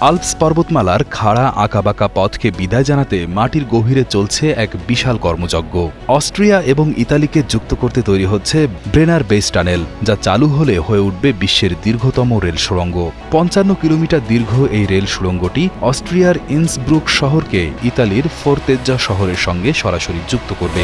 Alps পর্বতমালার খাড়া আঁকাবাঁকা পথকে বিদায় জানাতে মাটির গভীরে চলছে এক বিশাল কর্মযজ্ঞ। অস্ট্রিয়া এবং ইতালিকে যুক্ত করতে তৈরি হচ্ছে ব্রেনার বেস টানেল, যা চালু হলে হয়ে উঠবে বিশ্বের দীর্ঘতম রেল সুড়ঙ্গ। ৫৫ কিলোমিটার দীর্ঘ এই রেল সুড়ঙ্গটি অস্ট্রিয়ার ইন্সব্রুক শহরকে ইতালির ফোরতেজ্জা শহরের সঙ্গে সরাসরি যুক্ত করবে।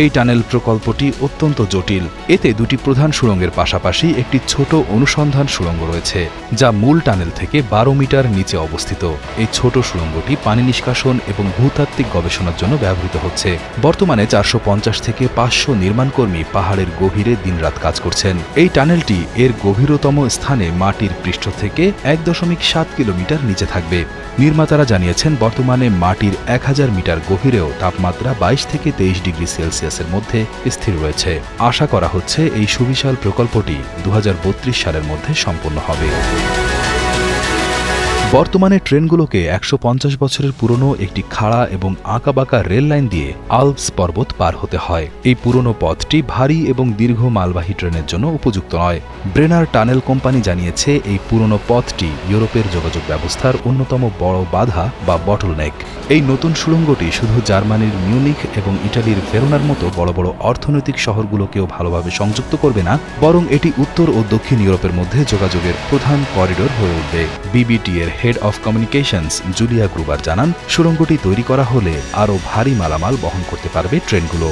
এই টানেল প্রকল্পটি অত্যন্ত জটিল। এতে দুটি প্রধান সুড়ঙ্গের পাশাপাশি একটি ছোট অনুসন্ধান সুড়ঙ্গ রয়েছে, যা মূল টানেল থেকে ১২ মিটার নিচে অবস্থিত। এই ছোট সুড়ঙ্গটি পানি নিষ্কাশন এবং ভূতাত্ত্বিক গবেষণার জন্য ব্যবহৃত হচ্ছে। বর্তমানে ৪৫০ থেকে ৫০০ নির্মাণকর্মী পাহাড়ের গভীরে দিনরাত কাজ করছেন। এই টানেলটি এর গভীরতম স্থানে মাটির পৃষ্ঠ থেকে ১.৭ কিলোমিটার নিচে থাকবে। নির্মাতারা জানিয়েছেন, বর্তমানে মাটির ১০০০ মিটার গভীরেও তাপমাত্রা ২২ থেকে ২৩ ডিগ্রি সেলসিয়াসের মধ্যে স্থির রয়েছে। আশা করা হচ্ছে এই সুবিশাল প্রকল্পটি ২০৩২ সালের মধ্যে সম্পন্ন হবে। বর্তমানে ট্রেনগুলোকে ১৫০ বছরের পুরনো একটি খাড়া এবং আঁকাবাঁকা রেল লাইন দিয়ে আল্পস পর্বত পার হতে হয়। এই পুরনো পথটি ভারী এবং দীর্ঘ মালবাহী ট্রেনের জন্য উপযুক্ত নয়। ব্রেনার টানেল কোম্পানি জানিয়েছে, এই পুরনো পথটি ইউরোপের যোগাযোগ ব্যবস্থার অন্যতম বড় বাধা বা বটলনেক। এই নতুন সুড়ঙ্গটি শুধু জার্মানির মিউনিখ এবং ইটালির ভেরোনার মতো বড় বড় অর্থনৈতিক শহরগুলোকেও ভালোভাবে সংযুক্ত করবে না, বরং এটি উত্তর ও দক্ষিণ ইউরোপের মধ্যে যোগাযোগের প্রধান করিডোর হয়ে উঠবে। বিবিটি এর হেড অফ কমিউনিকেশনস জুলিয়া গ্রুবার জানান, সুড়ঙ্গটি তৈরি করা হলে আরও ভারী মালামাল বহন করতে পারবে ট্রেনগুলো।